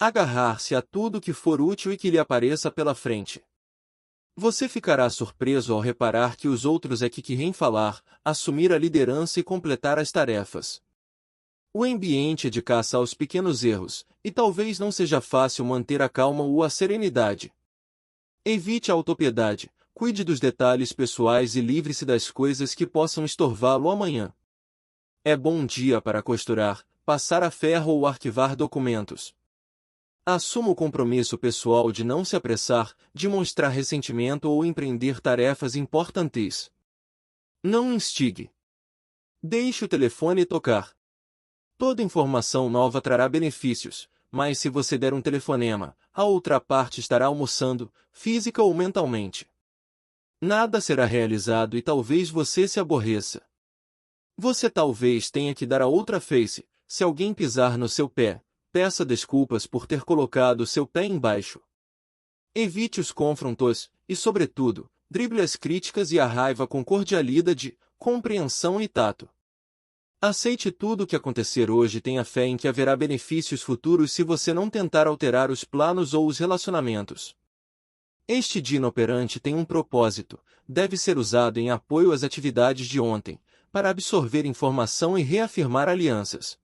Agarrar-se a tudo que for útil e que lhe apareça pela frente. Você ficará surpreso ao reparar que os outros é que querem falar, assumir a liderança e completar as tarefas. O ambiente é de caça aos pequenos erros, e talvez não seja fácil manter a calma ou a serenidade. Evite a autopiedade, cuide dos detalhes pessoais e livre-se das coisas que possam estorvá-lo amanhã. É bom dia para costurar, passar a ferro ou arquivar documentos. Assuma o compromisso pessoal de não se apressar, de mostrar ressentimento ou empreender tarefas importantes. Não instigue. Deixe o telefone tocar. Toda informação nova trará benefícios, mas se você der um telefonema, a outra parte estará almoçando, física ou mentalmente. Nada será realizado e talvez você se aborreça. Você talvez tenha que dar a outra face, se alguém pisar no seu pé. Peça desculpas por ter colocado seu pé embaixo. Evite os confrontos, e sobretudo, drible as críticas e a raiva com cordialidade, compreensão e tato. Aceite tudo o que acontecer hoje e tenha fé em que haverá benefícios futuros se você não tentar alterar os planos ou os relacionamentos. Este dia inoperante tem um propósito, deve ser usado em apoio às atividades de ontem, para absorver informação e reafirmar alianças.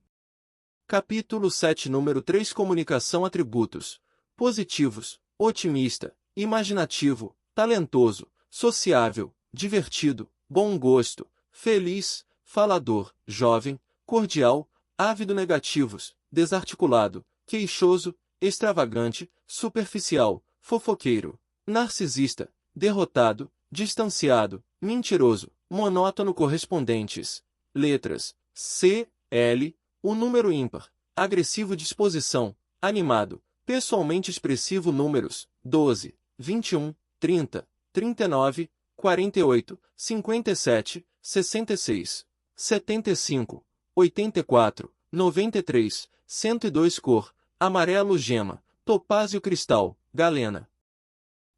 Capítulo 7 Número 3 Comunicação Atributos: positivos, otimista, imaginativo, talentoso, sociável, divertido, bom gosto, feliz, falador, jovem, cordial, ávido. Negativos: desarticulado, queixoso, extravagante, superficial, fofoqueiro, narcisista, derrotado, distanciado, mentiroso, monótono. Correspondentes: letras C, L. O número ímpar, agressivo. Disposição, animado, pessoalmente expressivo. Números, 12, 21, 30, 39, 48, 57, 66, 75, 84, 93, 102. Cor, amarelo gema, topázio cristal, galena.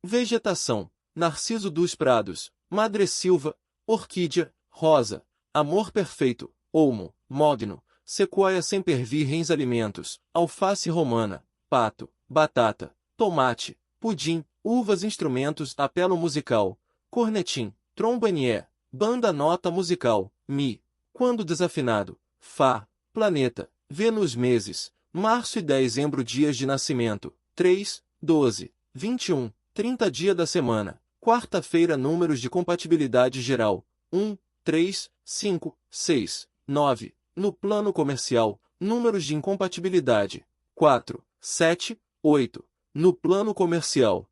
Vegetação, narciso dos prados, madressilva, orquídea, rosa, amor perfeito, olmo, mogno, sequoia sempervirens. Alimentos: alface romana, pato, batata, tomate, pudim, uvas. Instrumentos: apelo musical, cornetim, trombonier, banda. Nota musical: mi, quando desafinado, fá, planeta, Vênus. Meses: março e dezembro. Dias de nascimento: 3, 12, 21, 30. Dia da semana: quarta-feira. Números de compatibilidade geral: 1, 3, 5, 6, 9. No plano comercial, números de incompatibilidade: 4, 7, 8. No plano comercial.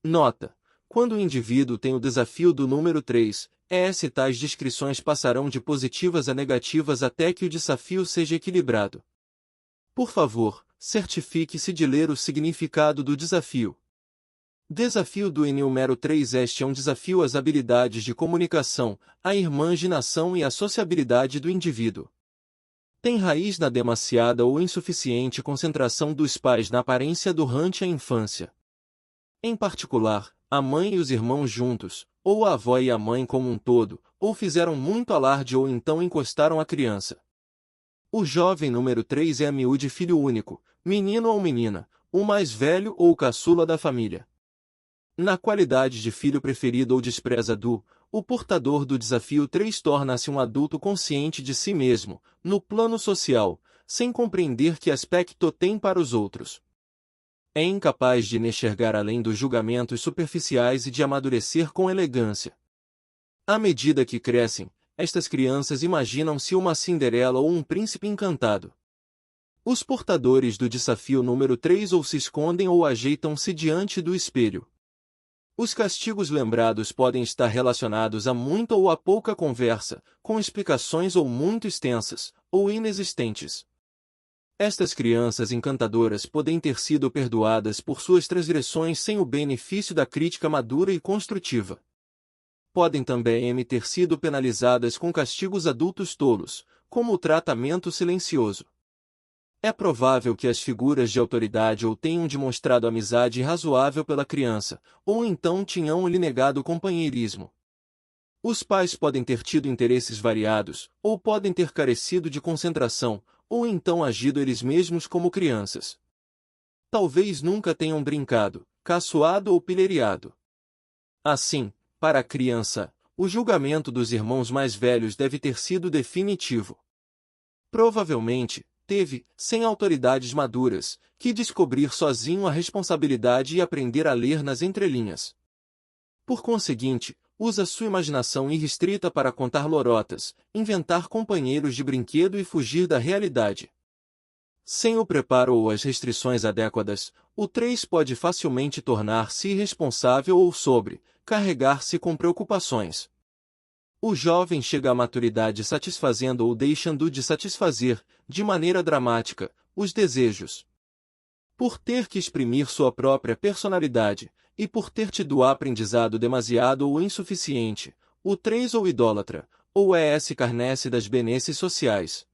Nota: quando o indivíduo tem o desafio do número 3, tais descrições passarão de positivas a negativas até que o desafio seja equilibrado. Por favor, certifique-se de ler o significado do desafio. Desafio do número 3. Este é um desafio às habilidades de comunicação, à imaginação e à sociabilidade do indivíduo. Tem raiz na demasiada ou insuficiente concentração dos pais na aparência durante a infância. Em particular, a mãe e os irmãos juntos, ou a avó e a mãe como um todo, ou fizeram muito alarde ou então encostaram a criança. O jovem número 3 é a miúde filho único, menino ou menina, o mais velho ou o caçula da família. Na qualidade de filho preferido ou desprezado, o portador do desafio 3 torna-se um adulto consciente de si mesmo, no plano social, sem compreender que aspecto tem para os outros. É incapaz de enxergar além dos julgamentos superficiais e de amadurecer com elegância. À medida que crescem, estas crianças imaginam-se uma Cinderela ou um príncipe encantado. Os portadores do desafio número 3 ou se escondem ou ajeitam-se diante do espelho. Os castigos lembrados podem estar relacionados a muita ou a pouca conversa, com explicações ou muito extensas, ou inexistentes. Estas crianças encantadoras podem ter sido perdoadas por suas transgressões sem o benefício da crítica madura e construtiva. Podem também ter sido penalizadas com castigos adultos tolos, como o tratamento silencioso. É provável que as figuras de autoridade ou tenham demonstrado amizade razoável pela criança, ou então tenham-lhe negado companheirismo. Os pais podem ter tido interesses variados, ou podem ter carecido de concentração, ou então agido eles mesmos como crianças. talvez nunca tenham brincado, caçoado ou pilheriado. Assim, para a criança, o julgamento dos irmãos mais velhos deve ter sido definitivo. Provavelmente, teve, sem autoridades maduras, que descobrir sozinho a responsabilidade e aprender a ler nas entrelinhas. Por conseguinte, usa sua imaginação irrestrita para contar lorotas, inventar companheiros de brinquedo e fugir da realidade. Sem o preparo ou as restrições adequadas, o 3 pode facilmente tornar-se irresponsável ou carregar-se com preocupações. O jovem chega à maturidade satisfazendo ou deixando de satisfazer, de maneira dramática, os desejos. Por ter que exprimir sua própria personalidade, e por ter tido aprendizado demasiado ou insuficiente, o 3 ou idólatra, ou carnece das benesses sociais.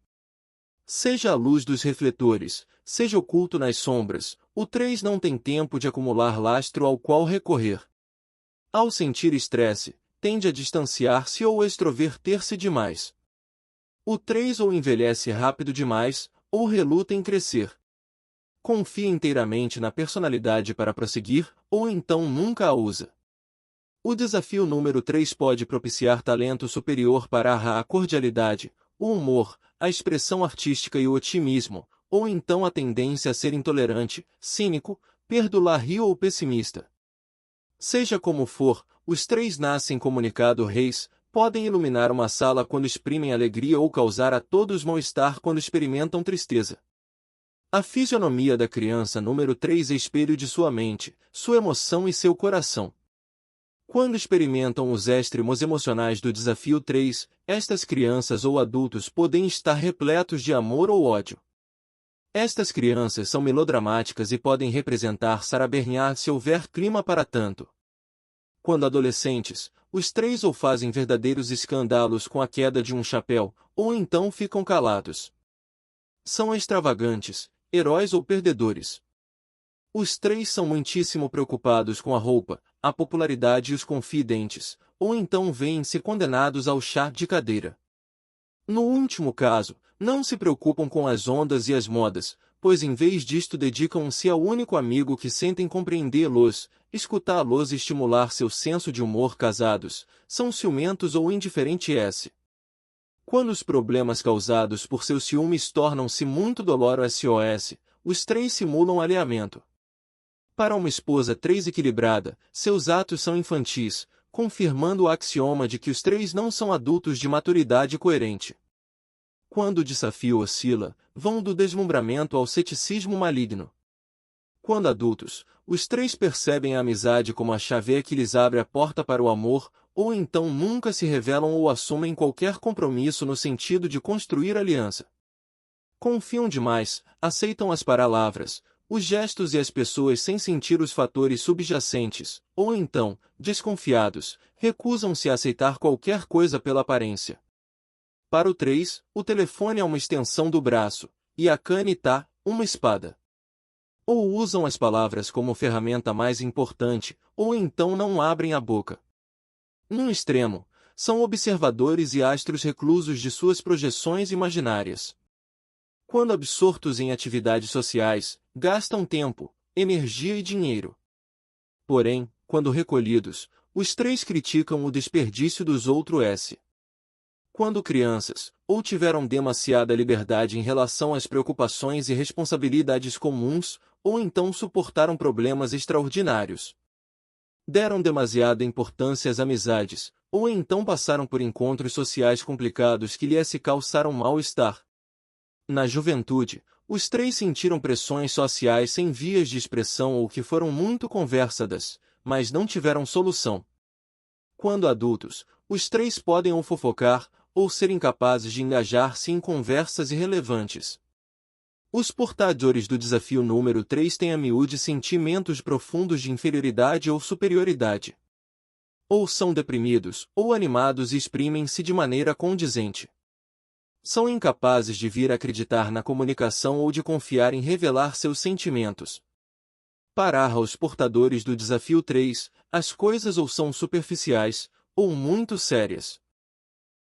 Seja a luz dos refletores, seja oculto nas sombras, o 3 não tem tempo de acumular lastro ao qual recorrer. Ao sentir estresse, tende a distanciar-se ou extroverter-se demais. O 3 ou envelhece rápido demais, ou reluta em crescer. Confia inteiramente na personalidade para prosseguir, ou então nunca a usa. O desafio número 3 pode propiciar talento superior para a cordialidade, o humor, a expressão artística e o otimismo, ou então a tendência a ser intolerante, cínico, perdulário ou pessimista. Seja como for, os 3 nascem comunicado reis, podem iluminar uma sala quando exprimem alegria ou causar a todos mal-estar quando experimentam tristeza. A fisionomia da criança número 3 é espelho de sua mente, sua emoção e seu coração. Quando experimentam os extremos emocionais do desafio 3, estas crianças ou adultos podem estar repletos de amor ou ódio. Estas crianças são melodramáticas e podem representar Sarabernard se houver clima para tanto. Quando adolescentes, os 3 ou fazem verdadeiros escândalos com a queda de um chapéu, ou então ficam calados. São extravagantes, heróis ou perdedores. Os 3 são muitíssimo preocupados com a roupa, a popularidade e os confidentes, ou então veem-se condenados ao chá de cadeira. No último caso, não se preocupam com as ondas e as modas, pois em vez disto dedicam-se ao único amigo que sentem compreendê-los, escutá-los e estimular seu senso de humor. Casados, são ciumentos ou indiferentes. Quando os problemas causados por seus ciúmes tornam-se muito dolorosos, os 3 simulam alinhamento. Para uma esposa 3 equilibrada, seus atos são infantis, confirmando o axioma de que os 3 não são adultos de maturidade coerente. Quando o desafio oscila, vão do deslumbramento ao ceticismo maligno. Quando adultos, os 3 percebem a amizade como a chave que lhes abre a porta para o amor, ou então nunca se revelam ou assumem qualquer compromisso no sentido de construir aliança. Confiam demais, aceitam as palavras, os gestos e as pessoas sem sentir os fatores subjacentes, ou então, desconfiados, recusam-se a aceitar qualquer coisa pela aparência. Para o 3, o telefone é uma extensão do braço, e a caneta, uma espada. Ou usam as palavras como ferramenta mais importante, ou então não abrem a boca. No extremo, são observadores e astros reclusos de suas projeções imaginárias. Quando absortos em atividades sociais, gastam tempo, energia e dinheiro. Porém, quando recolhidos, os 3 criticam o desperdício dos outros. Quando crianças, ou tiveram demasiada liberdade em relação às preocupações e responsabilidades comuns, ou então suportaram problemas extraordinários. Deram demasiada importância às amizades, ou então passaram por encontros sociais complicados que lhes causaram mal-estar. Na juventude, os 3 sentiram pressões sociais sem vias de expressão ou que foram muito conversadas, mas não tiveram solução. Quando adultos, os 3 podem ou fofocar, ou ser incapazes de engajar-se em conversas irrelevantes. Os portadores do desafio número 3 têm a miúde sentimentos profundos de inferioridade ou superioridade. Ou são deprimidos, ou animados e exprimem-se de maneira condizente. São incapazes de vir a acreditar na comunicação ou de confiar em revelar seus sentimentos. Para os portadores do desafio 3, as coisas ou são superficiais, ou muito sérias.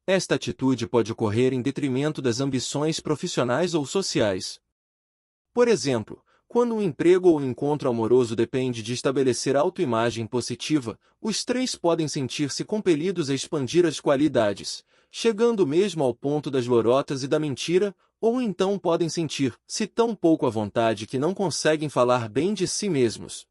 Esta atitude pode ocorrer em detrimento das ambições profissionais ou sociais. Por exemplo, Quando o emprego ou o encontro amoroso depende de estabelecer autoimagem positiva, os três podem sentir-se compelidos a expandir as qualidades, chegando mesmo ao ponto das lorotas e da mentira, ou então podem sentir-se tão pouco à vontade que não conseguem falar bem de si mesmos.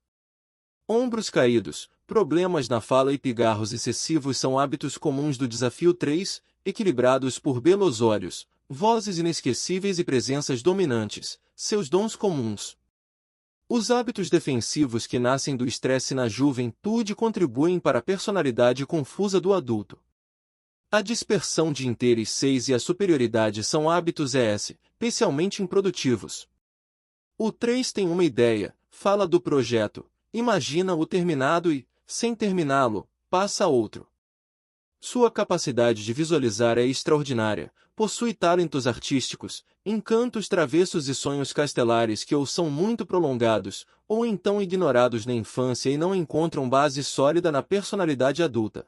Ombros caídos, problemas na fala e pigarros excessivos são hábitos comuns do desafio 3, equilibrados por belos olhos, vozes inesquecíveis e presenças dominantes, seus dons comuns. Os hábitos defensivos que nascem do estresse na juventude contribuem para a personalidade confusa do adulto. A dispersão de interes 6 e a superioridade são hábitos ES, especialmente improdutivos. O 3 tem uma ideia, fala do projeto, imagina-o terminado e, sem terminá-lo, passa a outro. Sua capacidade de visualizar é extraordinária, possui talentos artísticos, encantos travessos e sonhos castelares que ou são muito prolongados, ou então ignorados na infância e não encontram base sólida na personalidade adulta.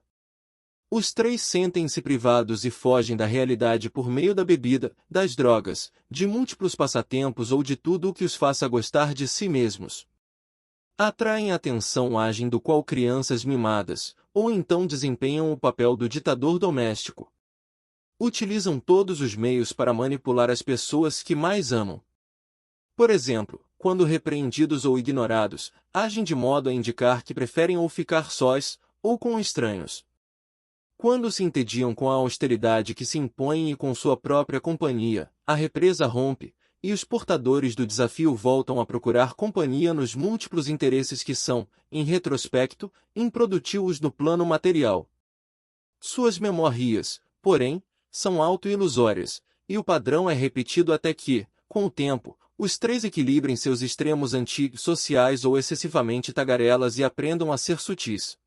Os três sentem-se privados e fogem da realidade por meio da bebida, das drogas, de múltiplos passatempos ou de tudo o que os faça gostar de si mesmos. Atraem atenção agindo qual crianças mimadas, ou então desempenham o papel do ditador doméstico. Utilizam todos os meios para manipular as pessoas que mais amam. Por exemplo, quando repreendidos ou ignorados, agem de modo a indicar que preferem ou ficar sós, ou com estranhos. Quando se entediam com a austeridade que se impõe e com sua própria companhia, a represa rompe, e os portadores do desafio voltam a procurar companhia nos múltiplos interesses que são, em retrospecto, improdutivos no plano material. Suas memórias, porém, são auto-ilusórias, e o padrão é repetido até que, com o tempo, os três equilibrem seus extremos antissociais ou excessivamente tagarelas e aprendam a ser sutis.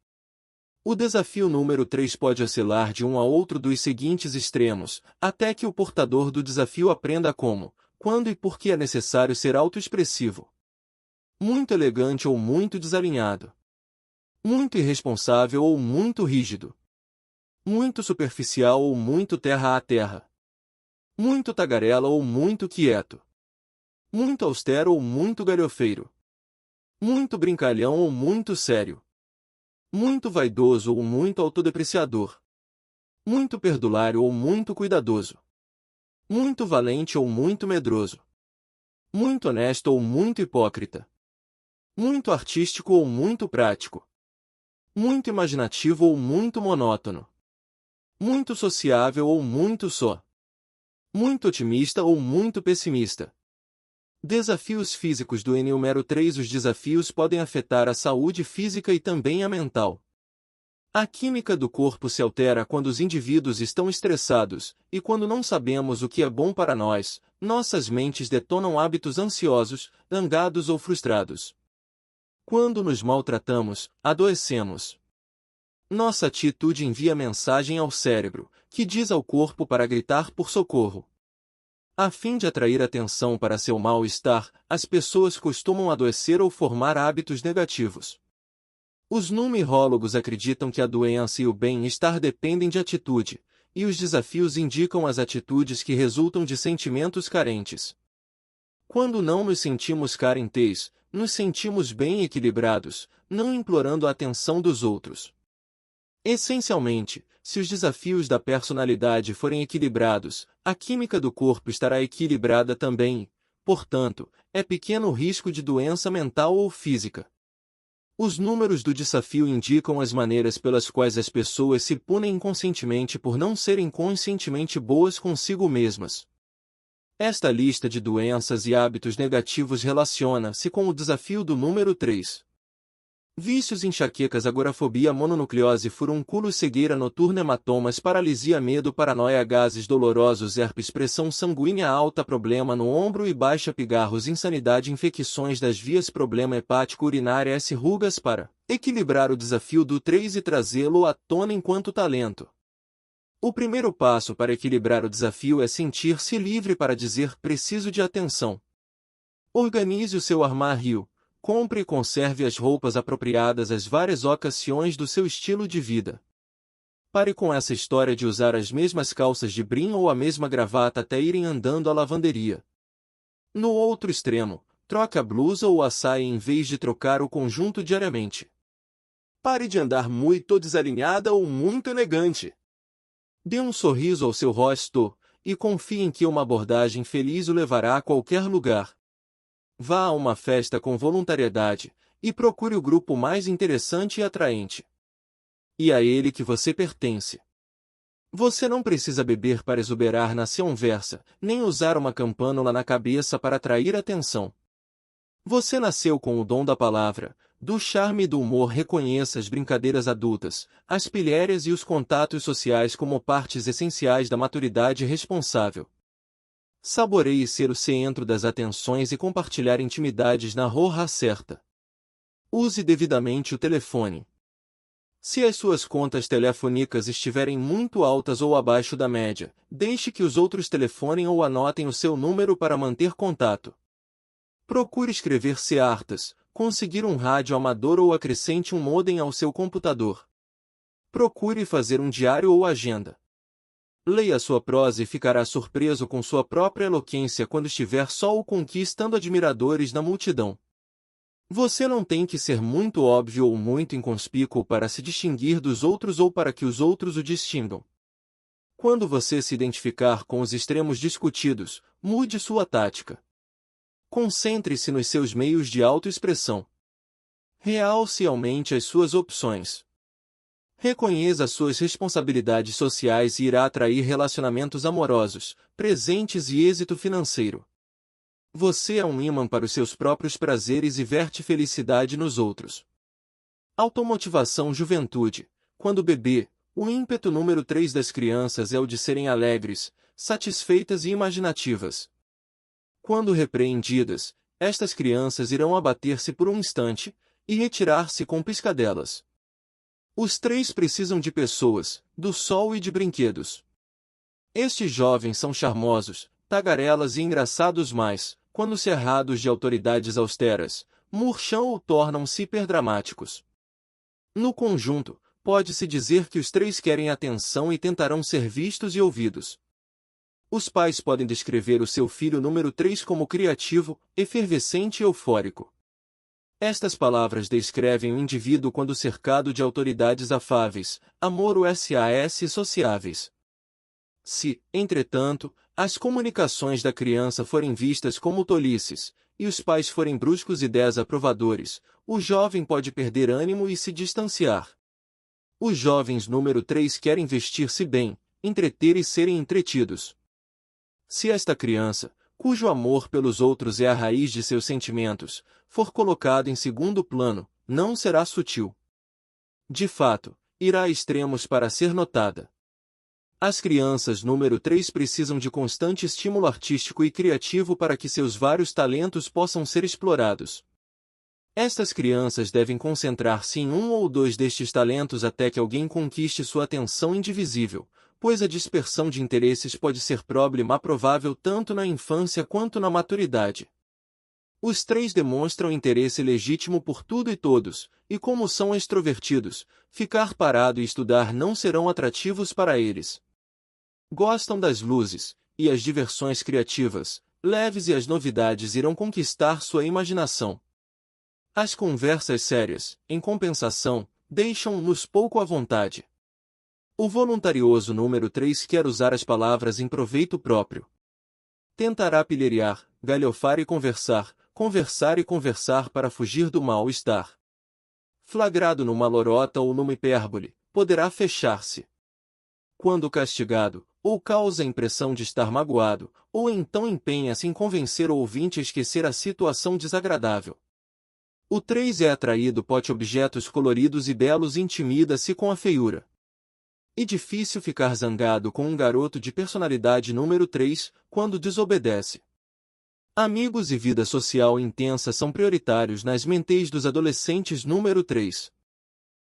O desafio número 3 pode oscilar de um a outro dos seguintes extremos, até que o portador do desafio aprenda como, quando e por que é necessário ser autoexpressivo. Muito elegante ou muito desalinhado. Muito irresponsável ou muito rígido. Muito superficial ou muito terra a terra. Muito tagarela ou muito quieto. Muito austero ou muito galhofeiro. Muito brincalhão ou muito sério. Muito vaidoso ou muito autodepreciador. Muito perdulário ou muito cuidadoso. Muito valente ou muito medroso. Muito honesto ou muito hipócrita. Muito artístico ou muito prático. Muito imaginativo ou muito monótono. Muito sociável ou muito só. Muito otimista ou muito pessimista. Desafios físicos do número 3. Os desafios podem afetar a saúde física e também a mental. A química do corpo se altera quando os indivíduos estão estressados, e quando não sabemos o que é bom para nós, nossas mentes detonam hábitos ansiosos, zangados ou frustrados. Quando nos maltratamos, adoecemos. Nossa atitude envia mensagem ao cérebro, que diz ao corpo para gritar por socorro. A fim de atrair atenção para seu mal-estar, as pessoas costumam adoecer ou formar hábitos negativos. Os numerólogos acreditam que a doença e o bem-estar dependem de atitude, e os desafios indicam as atitudes que resultam de sentimentos carentes. Quando não nos sentimos carentes, nos sentimos bem equilibrados, não implorando a atenção dos outros. Essencialmente, se os desafios da personalidade forem equilibrados, a química do corpo estará equilibrada também e, portanto, é pequeno o risco de doença mental ou física. Os números do desafio indicam as maneiras pelas quais as pessoas se punem inconscientemente por não serem conscientemente boas consigo mesmas. Esta lista de doenças e hábitos negativos relaciona-se com o desafio do número 3. Vícios, enxaquecas, agorafobia, mononucleose, furúnculos, cegueira noturna, hematomas, paralisia, medo, paranoia, gases dolorosos, herpes, pressão sanguínea alta, problema no ombro e baixa, pigarros, insanidade, infecções das vias, problema hepático urinário, rugas. Para equilibrar o desafio do 3 e trazê-lo à tona enquanto talento. O primeiro passo para equilibrar o desafio é sentir-se livre para dizer preciso de atenção. Organize o seu armário. Compre e conserve as roupas apropriadas às várias ocasiões do seu estilo de vida. Pare com essa história de usar as mesmas calças de brim ou a mesma gravata até irem andando à lavanderia. No outro extremo, troque a blusa ou a saia em vez de trocar o conjunto diariamente. Pare de andar muito desalinhada ou muito elegante. Dê um sorriso ao seu rosto e confie em que uma abordagem feliz o levará a qualquer lugar. Vá a uma festa com voluntariedade e procure o grupo mais interessante e atraente. E a ele que você pertence. Você não precisa beber para exuberar na conversa, nem usar uma campânula na cabeça para atrair atenção. Você nasceu com o dom da palavra, do charme e do humor. Reconheça as brincadeiras adultas, as pilhérias e os contatos sociais como partes essenciais da maturidade responsável. Saboreie ser o centro das atenções e compartilhar intimidades na hora certa. Use devidamente o telefone. Se as suas contas telefônicas estiverem muito altas ou abaixo da média, deixe que os outros telefonem ou anotem o seu número para manter contato. Procure escrever cartas, conseguir um rádio amador ou acrescente um modem ao seu computador. Procure fazer um diário ou agenda. Leia sua prosa e ficará surpreso com sua própria eloquência quando estiver só ou conquistando admiradores na multidão. Você não tem que ser muito óbvio ou muito inconspícuo para se distinguir dos outros ou para que os outros o distingam. Quando você se identificar com os extremos discutidos, mude sua tática. Concentre-se nos seus meios de autoexpressão. Realce e aumente as suas opções. Reconheça suas responsabilidades sociais e irá atrair relacionamentos amorosos, presentes e êxito financeiro. Você é um ímã para os seus próprios prazeres e verte felicidade nos outros. Automotivação. Juventude. Quando bebê, o ímpeto número 3 das crianças é o de serem alegres, satisfeitas e imaginativas. Quando repreendidas, estas crianças irão abater-se por um instante e retirar-se com piscadelas. Os 3 precisam de pessoas, do sol e de brinquedos. Estes jovens são charmosos, tagarelas e engraçados, mas, quando cerrados de autoridades austeras, murcham ou tornam-se hiperdramáticos. No conjunto, pode-se dizer que os 3 querem atenção e tentarão ser vistos e ouvidos. Os pais podem descrever o seu filho número 3 como criativo, efervescente e eufórico. Estas palavras descrevem o indivíduo quando cercado de autoridades afáveis, amor-sas e sociáveis. Se, entretanto, as comunicações da criança forem vistas como tolices, e os pais forem bruscos e desaprovadores, o jovem pode perder ânimo e se distanciar. Os jovens número 3 querem vestir-se bem, entreter e serem entretidos. Se esta criança, cujo amor pelos outros é a raiz de seus sentimentos, for colocado em segundo plano, não será sutil. De fato, irá a extremos para ser notada. As crianças número 3 precisam de constante estímulo artístico e criativo para que seus vários talentos possam ser explorados. Estas crianças devem concentrar-se em um ou 2 destes talentos até que alguém conquiste sua atenção indivisível, pois a dispersão de interesses pode ser problema provável tanto na infância quanto na maturidade. Os 3 demonstram interesse legítimo por tudo e todos, e como são extrovertidos, ficar parado e estudar não serão atrativos para eles. Gostam das luzes, e as diversões criativas, leves e as novidades irão conquistar sua imaginação. As conversas sérias, em compensação, deixam-nos pouco à vontade. O voluntarioso número 3 quer usar as palavras em proveito próprio. Tentará pilheriar, galhofar e conversar e conversar para fugir do mal-estar. Flagrado numa lorota ou numa hipérbole, poderá fechar-se. Quando castigado, ou causa a impressão de estar magoado, ou então empenha-se em convencer o ouvinte a esquecer a situação desagradável. O 3 é atraído por objetos coloridos e belos e intimida-se com a feiura. É difícil ficar zangado com um garoto de personalidade número 3, quando desobedece. Amigos e vida social intensa são prioritários nas mentes dos adolescentes número 3.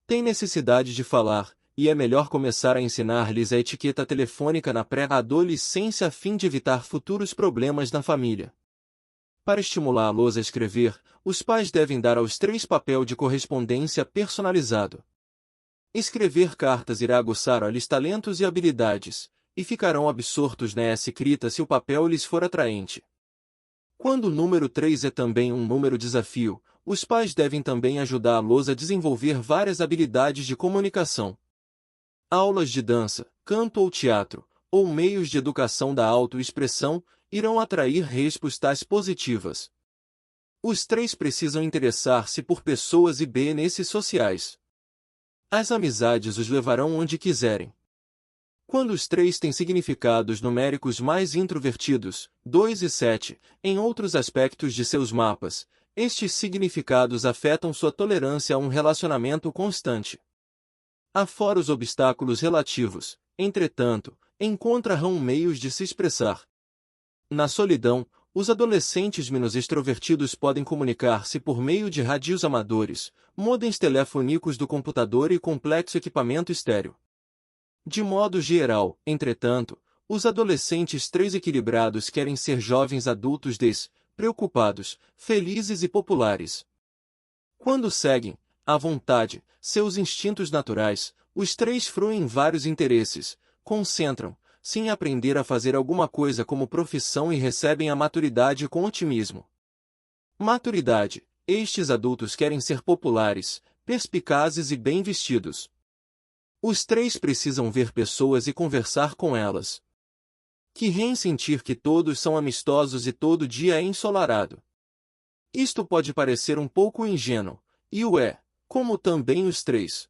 Tem necessidade de falar, e é melhor começar a ensinar-lhes a etiqueta telefônica na pré-adolescência a fim de evitar futuros problemas na família. Para estimulá-los a escrever, os pais devem dar aos 3 papel de correspondência personalizado. Escrever cartas irá aguçar-lhes talentos e habilidades, e ficarão absortos nessa escrita se o papel lhes for atraente. Quando o número 3 é também um número desafio, os pais devem também ajudá-los a desenvolver várias habilidades de comunicação. Aulas de dança, canto ou teatro, ou meios de educação da autoexpressão, irão atrair respostas positivas. Os 3 precisam interessar-se por pessoas e bem-esses sociais. As amizades os levarão onde quiserem. Quando os 3 têm significados numéricos mais introvertidos, 2 e 7, em outros aspectos de seus mapas, estes significados afetam sua tolerância a um relacionamento constante. Afora os obstáculos relativos, entretanto, encontrarão meios de se expressar. Na solidão, os adolescentes menos extrovertidos podem comunicar-se por meio de rádios amadores, modems telefônicos do computador e complexo equipamento estéreo. De modo geral, entretanto, os adolescentes 3 equilibrados querem ser jovens adultos despreocupados, felizes e populares. Quando seguem, à vontade, seus instintos naturais, os 3 fruem vários interesses, concentram-se em aprender a fazer alguma coisa como profissão e recebem a maturidade com otimismo. Maturidade. Estes adultos querem ser populares, perspicazes e bem vestidos. Os 3 precisam ver pessoas e conversar com elas. Querem sentir que todos são amistosos e todo dia é ensolarado. Isto pode parecer um pouco ingênuo, e o é, como também os 3.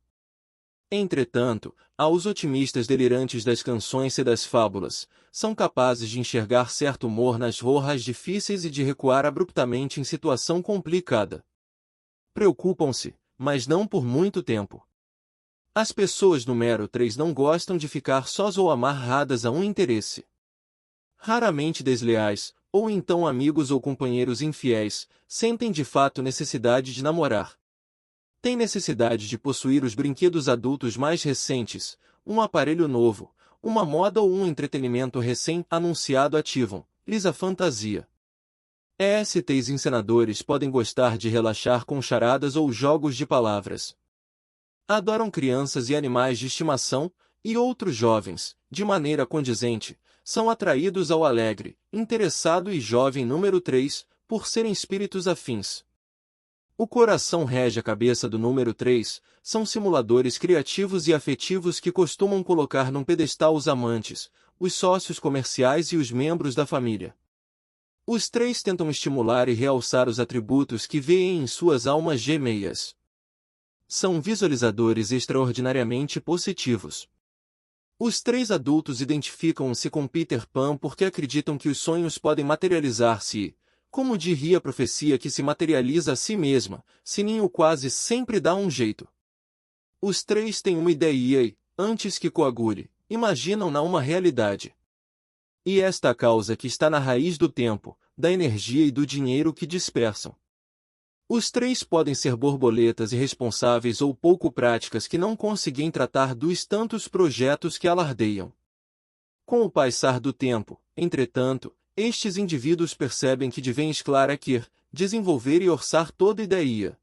Entretanto, aos otimistas delirantes das canções e das fábulas, são capazes de enxergar certo humor nas rojas difíceis e de recuar abruptamente em situação complicada. Preocupam-se, mas não por muito tempo. As pessoas número 3 não gostam de ficar sós ou amarradas a um interesse. Raramente desleais, ou então amigos ou companheiros infiéis, sentem de fato necessidade de namorar. Têm necessidade de possuir os brinquedos adultos mais recentes, um aparelho novo, uma moda ou um entretenimento recém-anunciado ativam-lhes a fantasia. ESTs encenadores podem gostar de relaxar com charadas ou jogos de palavras. Adoram crianças e animais de estimação, e outros jovens, de maneira condizente, são atraídos ao alegre, interessado e jovem número 3, por serem espíritos afins. O coração rege a cabeça do número 3, são simuladores criativos e afetivos que costumam colocar num pedestal os amantes, os sócios comerciais e os membros da família. Os 3 tentam estimular e realçar os atributos que veem em suas almas gêmeas. São visualizadores extraordinariamente positivos. Os 3 adultos identificam-se com Peter Pan porque acreditam que os sonhos podem materializar-se e, como diria a profecia que se materializa a si mesma, Sininho quase sempre dá um jeito. Os 3 têm uma ideia e, antes que coagule, imaginam-na uma realidade. E esta a causa que está na raiz do tempo, da energia e do dinheiro que dispersam. Os 3 podem ser borboletas irresponsáveis ou pouco práticas que não conseguem tratar dos tantos projetos que alardeiam. Com o passar do tempo, entretanto, estes indivíduos percebem que devem esclarecer, desenvolver e orçar toda ideia.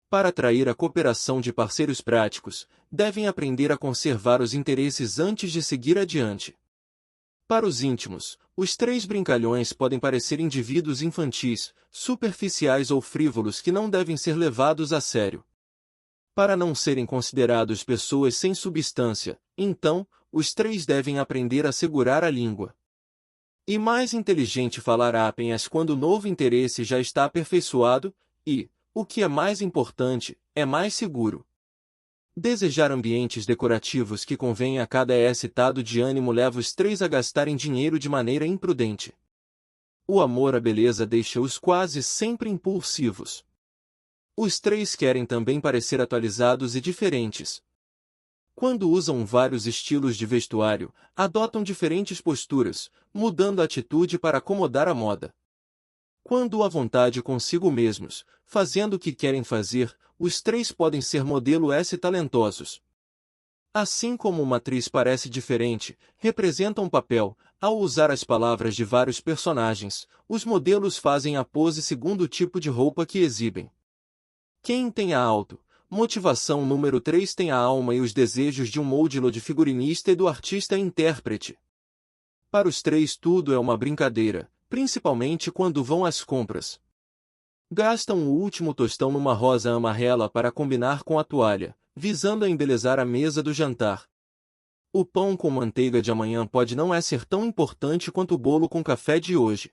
Para atrair a cooperação de parceiros práticos, devem aprender a conservar os interesses antes de seguir adiante. Para os íntimos, os 3 brincalhões podem parecer indivíduos infantis, superficiais ou frívolos que não devem ser levados a sério. Para não serem considerados pessoas sem substância, então, os 3 devem aprender a segurar a língua. E mais inteligente falar apenas quando o novo interesse já está aperfeiçoado, e, o que é mais importante, é mais seguro. Desejar ambientes decorativos que convêm a cada estado de ânimo leva os 3 a gastarem dinheiro de maneira imprudente. O amor à beleza deixa-os quase sempre impulsivos. Os 3 querem também parecer atualizados e diferentes. Quando usam vários estilos de vestuário, adotam diferentes posturas, mudando a atitude para acomodar a moda. Quando à vontade consigo mesmos, fazendo o que querem fazer, os 3 podem ser modelo talentosos. Assim como uma atriz parece diferente, representa um papel, ao usar as palavras de vários personagens, os modelos fazem a pose segundo o tipo de roupa que exibem. Quem tem a motivação número 3 tem a alma e os desejos de um modelo de figurinista e do artista-intérprete. Para os 3 tudo é uma brincadeira, principalmente quando vão às compras. Gastam o último tostão numa rosa amarela para combinar com a toalha, visando a embelezar a mesa do jantar. O pão com manteiga de amanhã pode não ser tão importante quanto o bolo com café de hoje.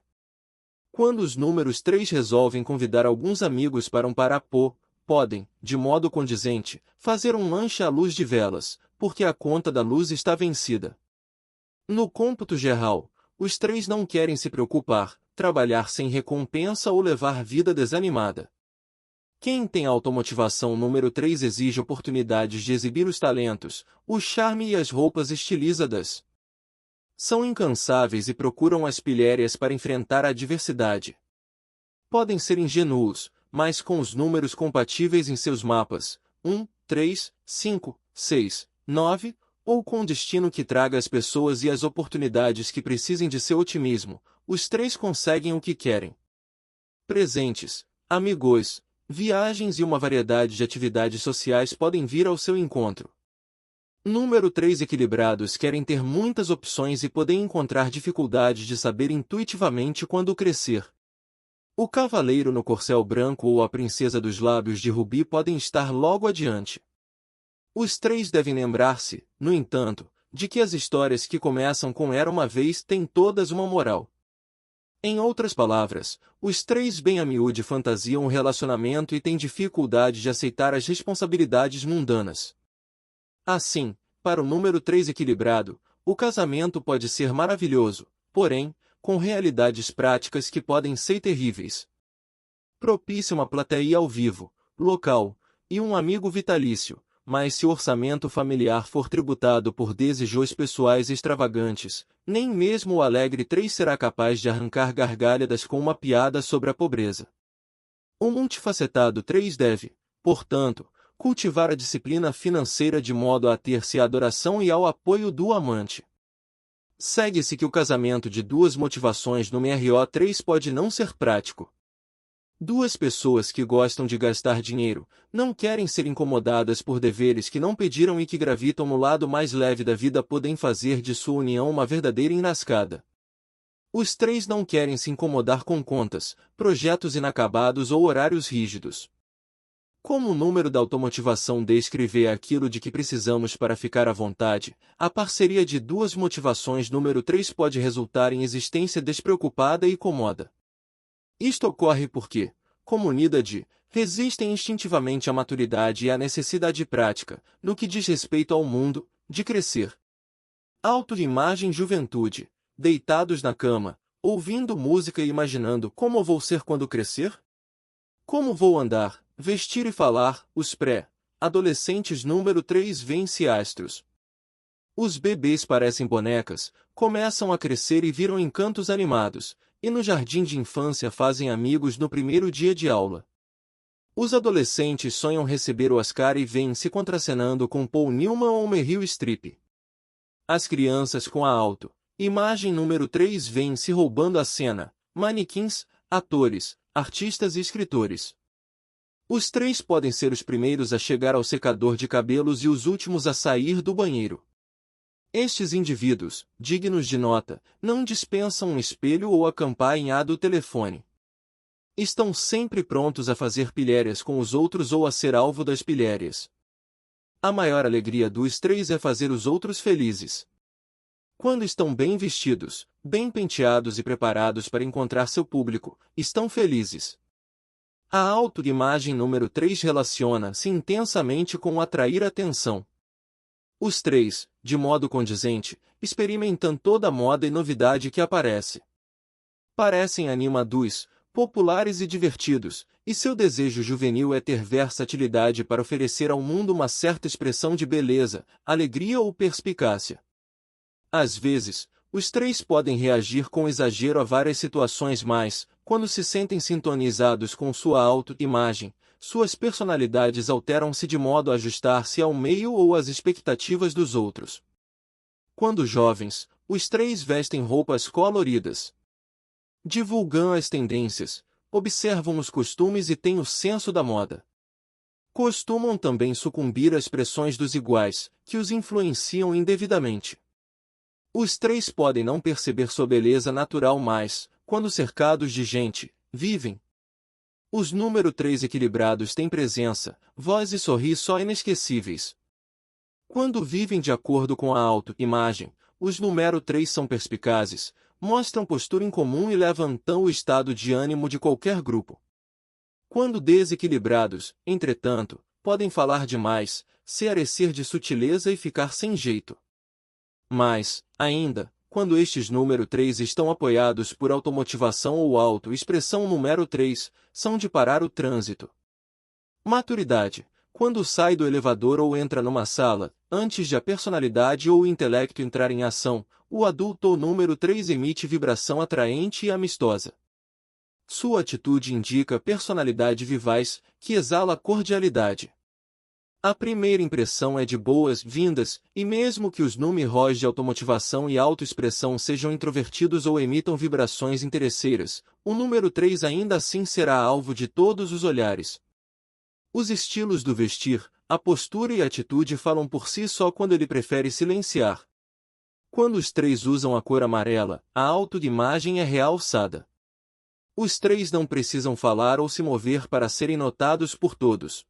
Quando os números 3 resolvem convidar alguns amigos para um parapô, podem, de modo condizente, fazer um lanche à luz de velas, porque a conta da luz está vencida. No cômputo geral, os 3 não querem se preocupar, trabalhar sem recompensa ou levar vida desanimada. Quem tem automotivação número 3 exige oportunidades de exibir os talentos, o charme e as roupas estilizadas. São incansáveis e procuram as pilhérias para enfrentar a adversidade. Podem ser ingênuos, mas com os números compatíveis em seus mapas, 1, 3, 5, 6, 9, ou com destino que traga as pessoas e as oportunidades que precisem de seu otimismo, os 3 conseguem o que querem. Presentes, amigos, viagens e uma variedade de atividades sociais podem vir ao seu encontro. Número 3 equilibrados querem ter muitas opções e podem encontrar dificuldades de saber intuitivamente quando crescer. O cavaleiro no corcel branco ou a princesa dos lábios de rubi podem estar logo adiante. Os 3 devem lembrar-se, no entanto, de que as histórias que começam com "era uma vez" têm todas uma moral. Em outras palavras, os 3 bem a miúde fantasiam o relacionamento e têm dificuldade de aceitar as responsabilidades mundanas. Assim, para o número 3 equilibrado, o casamento pode ser maravilhoso, porém, com realidades práticas que podem ser terríveis. Propicia uma plateia ao vivo, local, e um amigo vitalício, mas se o orçamento familiar for tributado por desejos pessoais extravagantes, nem mesmo o alegre 3 será capaz de arrancar gargalhadas com uma piada sobre a pobreza. O multifacetado 3 deve, portanto, cultivar a disciplina financeira de modo a ter-se à adoração e ao apoio do amante. Segue-se que o casamento de 2 motivações no MRO3 pode não ser prático. 2 pessoas que gostam de gastar dinheiro, não querem ser incomodadas por deveres que não pediram e que gravitam no lado mais leve da vida podem fazer de sua união uma verdadeira enrascada. Os 3 não querem se incomodar com contas, projetos inacabados ou horários rígidos. Como o número da automotivação descreve aquilo de que precisamos para ficar à vontade, a parceria de 2 motivações número 3 pode resultar em existência despreocupada e cômoda. Isto ocorre porque, como unidade, resistem instintivamente à maturidade e à necessidade prática, no que diz respeito ao mundo, de crescer. Autoimagem juventude, deitados na cama, ouvindo música e imaginando como vou ser quando crescer? Como vou andar, vestir e falar, os pré-adolescentes número 3 vence astros. Os bebês parecem bonecas, começam a crescer e viram encantos animados, e no jardim de infância fazem amigos no primeiro dia de aula. Os adolescentes sonham receber o Oscar e vêm-se contracenando com Paul Newman ou Meryl Streep. As crianças com a imagem número 3 vêm-se roubando a cena, manequins, atores, artistas e escritores. Os 3 podem ser os primeiros a chegar ao secador de cabelos e os últimos a sair do banheiro. Estes indivíduos, dignos de nota, não dispensam um espelho ou a campainha do telefone. Estão sempre prontos a fazer pilhérias com os outros ou a ser alvo das pilhérias. A maior alegria dos 3 é fazer os outros felizes. Quando estão bem vestidos, bem penteados e preparados para encontrar seu público, estão felizes. A autoimagem número 3 relaciona-se intensamente com atrair atenção. Os 3, de modo condizente, experimentam toda a moda e novidade que aparece. Parecem animados, populares e divertidos, e seu desejo juvenil é ter versatilidade para oferecer ao mundo uma certa expressão de beleza, alegria ou perspicácia. Às vezes, os 3 podem reagir com exagero a várias situações mas, quando se sentem sintonizados com sua autoimagem, suas personalidades alteram-se de modo a ajustar-se ao meio ou às expectativas dos outros. Quando jovens, os 3 vestem roupas coloridas. Divulgam as tendências, observam os costumes e têm o senso da moda. Costumam também sucumbir às pressões dos iguais, que os influenciam indevidamente. Os 3 podem não perceber sua beleza natural mas, Quando cercados de gente, vivem. Os número 3 equilibrados têm presença, voz e sorriso inesquecíveis. Quando vivem de acordo com a autoimagem, os número 3 são perspicazes, mostram postura incomum e levantam o estado de ânimo de qualquer grupo. Quando desequilibrados, entretanto, podem falar demais, se arecer de sutileza e ficar sem jeito. Mas, ainda, quando estes número 3 estão apoiados por automotivação ou autoexpressão número 3, são de parar o trânsito. Maturidade. Quando sai do elevador ou entra numa sala, antes de a personalidade ou o intelecto entrar em ação, o adulto ou número 3 emite vibração atraente e amistosa. Sua atitude indica personalidade vivaz, que exala cordialidade. A primeira impressão é de boas-vindas, e mesmo que os números de automotivação e autoexpressão sejam introvertidos ou emitam vibrações interesseiras, o número 3 ainda assim será alvo de todos os olhares. Os estilos do vestir, a postura e a atitude falam por si só quando ele prefere silenciar. Quando os 3 usam a cor amarela, a autoimagem é realçada. Os 3 não precisam falar ou se mover para serem notados por todos.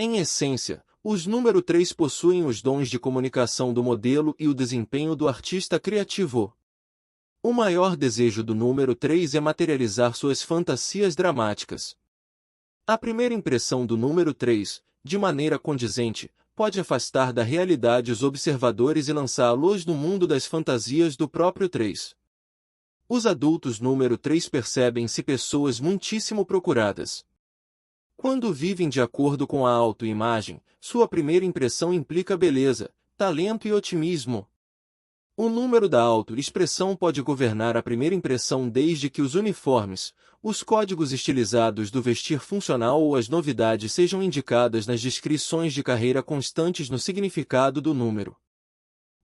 Em essência, os número 3 possuem os dons de comunicação do modelo e o desempenho do artista criativo. O maior desejo do número 3 é materializar suas fantasias dramáticas. A primeira impressão do número 3, de maneira condizente, pode afastar da realidade os observadores e lançá-los no mundo das fantasias do próprio 3. Os adultos número 3 percebem-se pessoas muitíssimo procuradas. Quando vivem de acordo com a autoimagem, sua primeira impressão implica beleza, talento e otimismo. O número da autoexpressão pode governar a primeira impressão desde que os uniformes, os códigos estilizados do vestir funcional ou as novidades sejam indicadas nas descrições de carreira constantes no significado do número.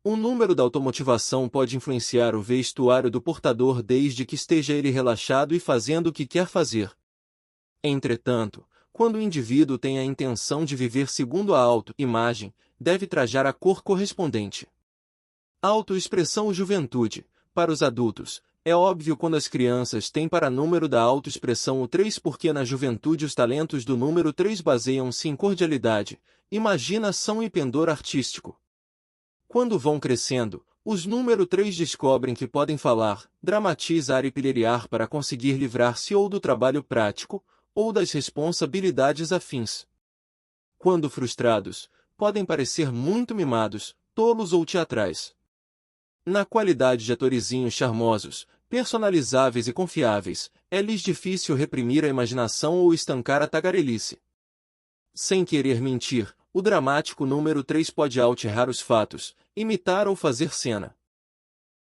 O número da automotivação pode influenciar o vestuário do portador desde que esteja ele relaxado e fazendo o que quer fazer. Entretanto, quando o indivíduo tem a intenção de viver segundo a autoimagem, deve trajar a cor correspondente. Autoexpressão juventude. Para os adultos, é óbvio quando as crianças têm para número da autoexpressão o 3 porque na juventude os talentos do número 3 baseiam-se em cordialidade, imaginação e pendor artístico. Quando vão crescendo, os número 3 descobrem que podem falar, dramatizar e pilhariar para conseguir livrar-se ou do trabalho prático, ou das responsabilidades afins. Quando frustrados, podem parecer muito mimados, tolos ou teatrais. Na qualidade de atorizinhos charmosos, personalizáveis e confiáveis, é-lhes difícil reprimir a imaginação ou estancar a tagarelice. Sem querer mentir, o dramático número 3 pode alterar os fatos, imitar ou fazer cena.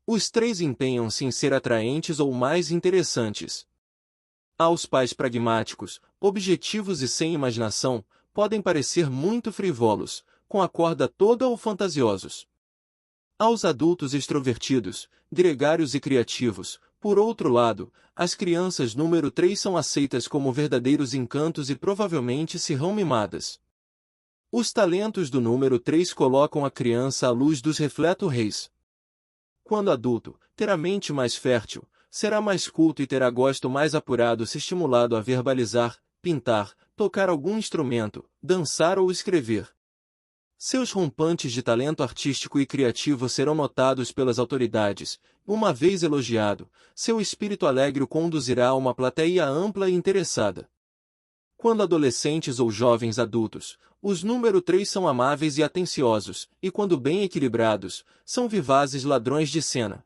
Os 3 empenham-se em ser atraentes ou mais interessantes. Aos pais pragmáticos, objetivos e sem imaginação, podem parecer muito frivolos, com a corda toda ou fantasiosos. Aos adultos extrovertidos, gregários e criativos, por outro lado, as crianças número 3 são aceitas como verdadeiros encantos e provavelmente serão mimadas. Os talentos do número 3 colocam a criança à luz dos refleto-reis. Quando adulto, terá mente mais fértil, será mais culto e terá gosto mais apurado se estimulado a verbalizar, pintar, tocar algum instrumento, dançar ou escrever. Seus rompantes de talento artístico e criativo serão notados pelas autoridades. Uma vez elogiado, seu espírito alegre o conduzirá a uma plateia ampla e interessada. Quando adolescentes ou jovens adultos, os número 3 são amáveis e atenciosos, e quando bem equilibrados, são vivazes ladrões de cena.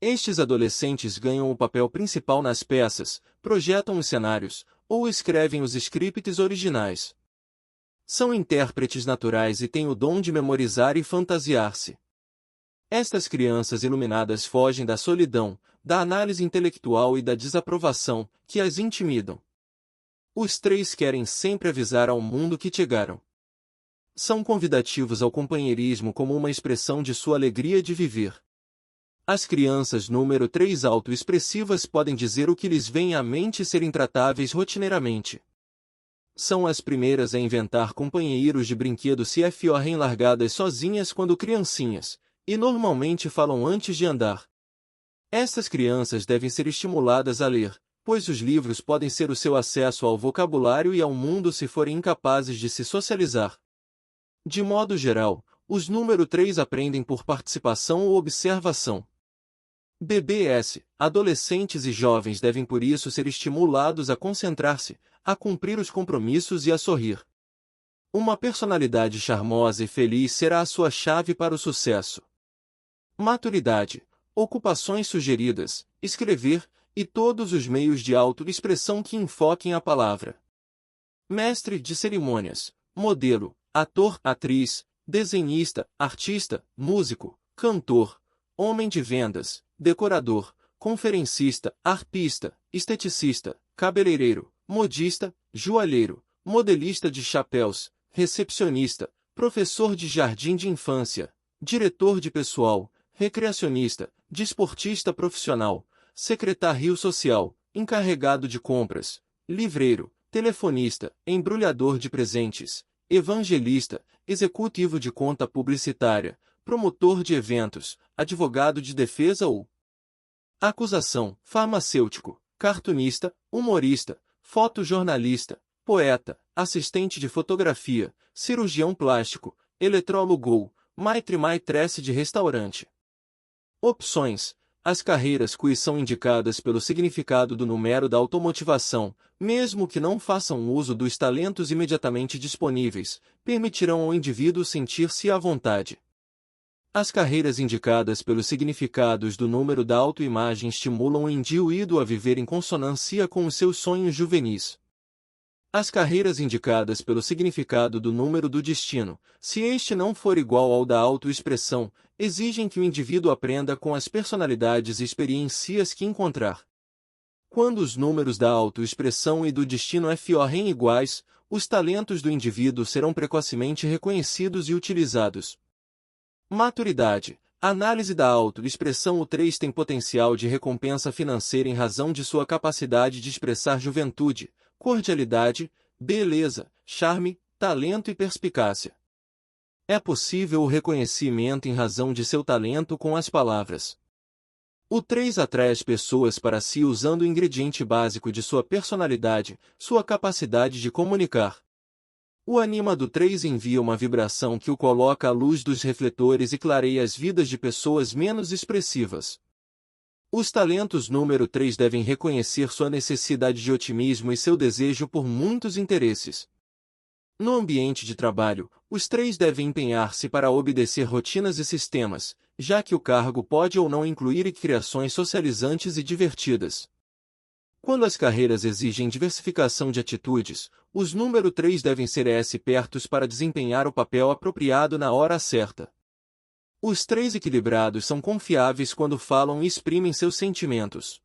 Estes adolescentes ganham o papel principal nas peças, projetam os cenários, ou escrevem os scripts originais. São intérpretes naturais e têm o dom de memorizar e fantasiar-se. Estas crianças iluminadas fogem da solidão, da análise intelectual e da desaprovação, que as intimidam. Os 3 querem sempre avisar ao mundo que chegaram. São convidativos ao companheirismo como uma expressão de sua alegria de viver. As crianças número 3 autoexpressivas podem dizer o que lhes vem à mente e ser intratáveis rotineiramente. São as primeiras a inventar companheiros de brinquedo se forem largadas sozinhas quando criancinhas, e normalmente falam antes de andar. Estas crianças devem ser estimuladas a ler, pois os livros podem ser o seu acesso ao vocabulário e ao mundo se forem incapazes de se socializar. De modo geral, os número 3 aprendem por participação ou observação. BBS, adolescentes e jovens devem por isso ser estimulados a concentrar-se, a cumprir os compromissos e a sorrir. Uma personalidade charmosa e feliz será a sua chave para o sucesso. Maturidade, ocupações sugeridas, escrever, e todos os meios de autoexpressão que enfoquem a palavra. Mestre de cerimônias, modelo, ator, atriz, desenhista, artista, músico, cantor, homem de vendas, decorador, conferencista, arpista, esteticista, cabeleireiro, modista, joalheiro, modelista de chapéus, recepcionista, professor de jardim de infância, diretor de pessoal, recreacionista, desportista profissional, secretário social, encarregado de compras, livreiro, telefonista, embrulhador de presentes, evangelista, executivo de conta publicitária, promotor de eventos, advogado de defesa ou acusação, farmacêutico, cartunista, humorista, fotojornalista, poeta, assistente de fotografia, cirurgião plástico, eletrólogo, maitre-maitresse de restaurante. Opções: as carreiras que são indicadas pelo significado do número da automotivação, mesmo que não façam uso dos talentos imediatamente disponíveis, permitirão ao indivíduo sentir-se à vontade. As carreiras indicadas pelos significados do número da autoimagem estimulam o indivíduo a viver em consonância com os seus sonhos juvenis. As carreiras indicadas pelo significado do número do destino, se este não for igual ao da autoexpressão, exigem que o indivíduo aprenda com as personalidades e experiências que encontrar. Quando os números da autoexpressão e do destino forem iguais, os talentos do indivíduo serão precocemente reconhecidos e utilizados. Maturidade. Análise da autoexpressão. O 3 tem potencial de recompensa financeira em razão de sua capacidade de expressar juventude, cordialidade, beleza, charme, talento e perspicácia. É possível o reconhecimento em razão de seu talento com as palavras. O 3 atrai as pessoas para si usando o ingrediente básico de sua personalidade, sua capacidade de comunicar. O anima do 3 envia uma vibração que o coloca à luz dos refletores e clareia as vidas de pessoas menos expressivas. Os talentos número 3 devem reconhecer sua necessidade de otimismo e seu desejo por muitos interesses. No ambiente de trabalho, os 3 devem empenhar-se para obedecer rotinas e sistemas, já que o cargo pode ou não incluir criações socializantes e divertidas. Quando as carreiras exigem diversificação de atitudes, os número 3 devem ser espertos para desempenhar o papel apropriado na hora certa. Os 3 equilibrados são confiáveis quando falam e exprimem seus sentimentos.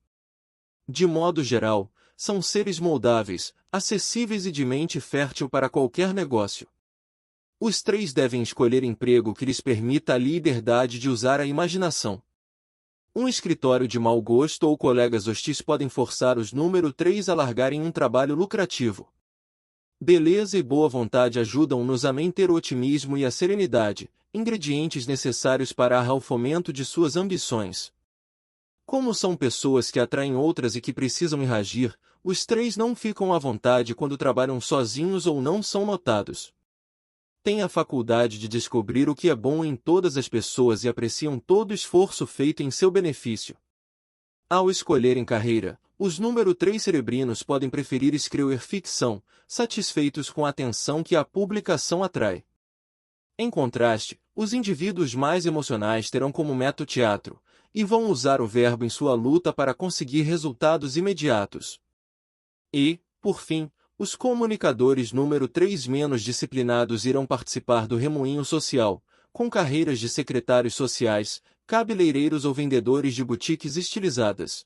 De modo geral, são seres moldáveis, acessíveis e de mente fértil para qualquer negócio. Os 3 devem escolher emprego que lhes permita a liberdade de usar a imaginação. Um escritório de mau gosto ou colegas hostis podem forçar os número 3 a largarem um trabalho lucrativo. Beleza e boa vontade ajudam-nos a manter o otimismo e a serenidade, ingredientes necessários para o fomento de suas ambições. Como são pessoas que atraem outras e que precisam reagir, os 3 não ficam à vontade quando trabalham sozinhos ou não são notados. Têm a faculdade de descobrir o que é bom em todas as pessoas e apreciam todo esforço feito em seu benefício. Ao escolherem carreira, os número 3 cerebrinos podem preferir escrever ficção, satisfeitos com a atenção que a publicação atrai. Em contraste, os indivíduos mais emocionais terão como meta o teatro, e vão usar o verbo em sua luta para conseguir resultados imediatos. E, por fim, os comunicadores número 3 menos disciplinados irão participar do remoinho social, com carreiras de secretários sociais, cabeleireiros ou vendedores de boutiques estilizadas.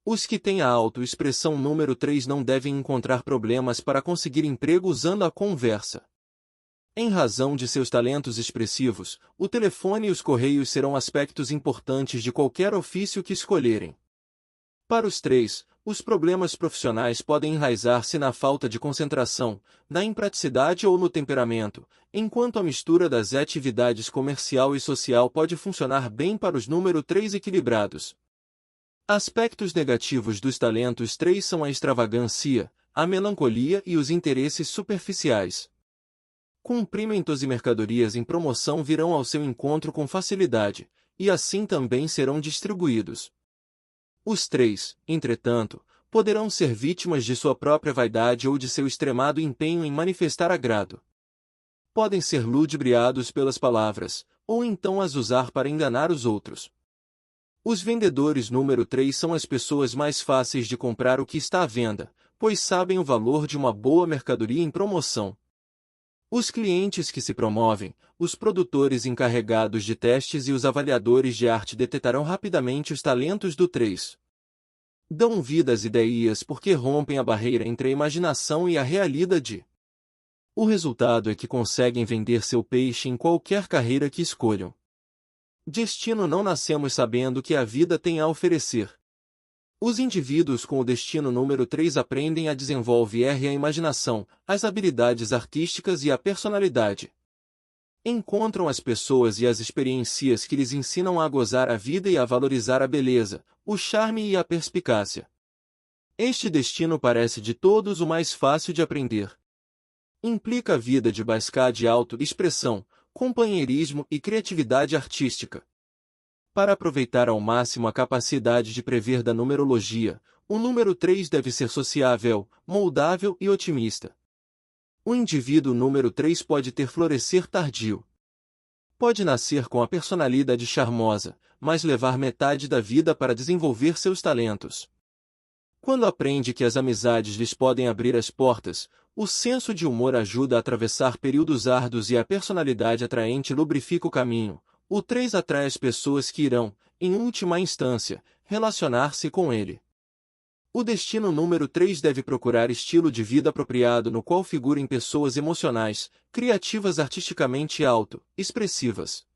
Os que têm a autoexpressão número 3 não devem encontrar problemas para conseguir emprego usando a conversa. Em razão de seus talentos expressivos, o telefone e os correios serão aspectos importantes de qualquer ofício que escolherem. Para os 3, os problemas profissionais podem enraizar-se na falta de concentração, na impraticidade ou no temperamento, enquanto a mistura das atividades comercial e social pode funcionar bem para os número 3 equilibrados. Aspectos negativos dos talentos 3 são a extravagância, a melancolia e os interesses superficiais. Cumprimentos e mercadorias em promoção virão ao seu encontro com facilidade, e assim também serão distribuídos. Os 3, entretanto, poderão ser vítimas de sua própria vaidade ou de seu extremado empenho em manifestar agrado. Podem ser ludibriados pelas palavras, ou então as usar para enganar os outros. Os vendedores número 3 são as pessoas mais fáceis de comprar o que está à venda, pois sabem o valor de uma boa mercadoria em promoção. Os clientes que se promovem, os produtores encarregados de testes e os avaliadores de arte detectarão rapidamente os talentos do 3. Dão vida às ideias porque rompem a barreira entre a imaginação e a realidade. O resultado é que conseguem vender seu peixe em qualquer carreira que escolham. Destino: não nascemos sabendo que a vida tem a oferecer. Os indivíduos com o destino número 3 aprendem a desenvolver a imaginação, as habilidades artísticas e a personalidade. Encontram as pessoas e as experiências que lhes ensinam a gozar a vida e a valorizar a beleza, o charme e a perspicácia. Este destino parece de todos o mais fácil de aprender. Implica a vida de busca de auto-expressão, companheirismo e criatividade artística. Para aproveitar ao máximo a capacidade de prever da numerologia, o número 3 deve ser sociável, moldável e otimista. O indivíduo número 3 pode ter florescer tardio. Pode nascer com a personalidade charmosa, mas levar metade da vida para desenvolver seus talentos. Quando aprende que as amizades lhes podem abrir as portas, o senso de humor ajuda a atravessar períodos árduos e a personalidade atraente lubrifica o caminho. O 3 atrai as pessoas que irão, em última instância, relacionar-se com ele. O destino número 3 deve procurar estilo de vida apropriado no qual figurem pessoas emocionais, criativas artisticamente expressivas.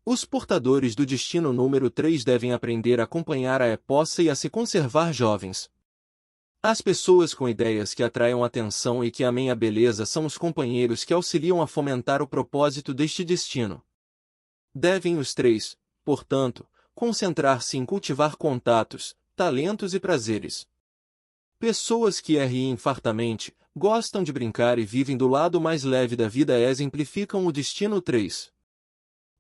Os portadores do destino número 3 devem aprender a acompanhar a posse e a se conservar jovens. As pessoas com ideias que atraiam atenção e que amem a beleza são os companheiros que auxiliam a fomentar o propósito deste destino. Devem os 3, portanto, concentrar-se em cultivar contatos, talentos e prazeres. Pessoas que riem fartamente, gostam de brincar e vivem do lado mais leve da vida exemplificam o destino 3.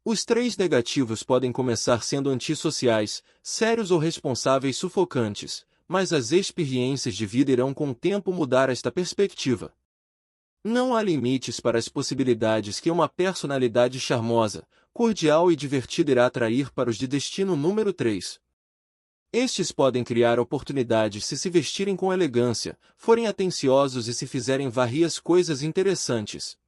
Os 3 negativos podem começar sendo antissociais, sérios ou responsáveis sufocantes, mas as experiências de vida irão com o tempo mudar esta perspectiva. Não há limites para as possibilidades que uma personalidade charmosa, cordial e divertida irá atrair para os de destino número 3. Estes podem criar oportunidades se vestirem com elegância, forem atenciosos e se fizerem várias coisas interessantes.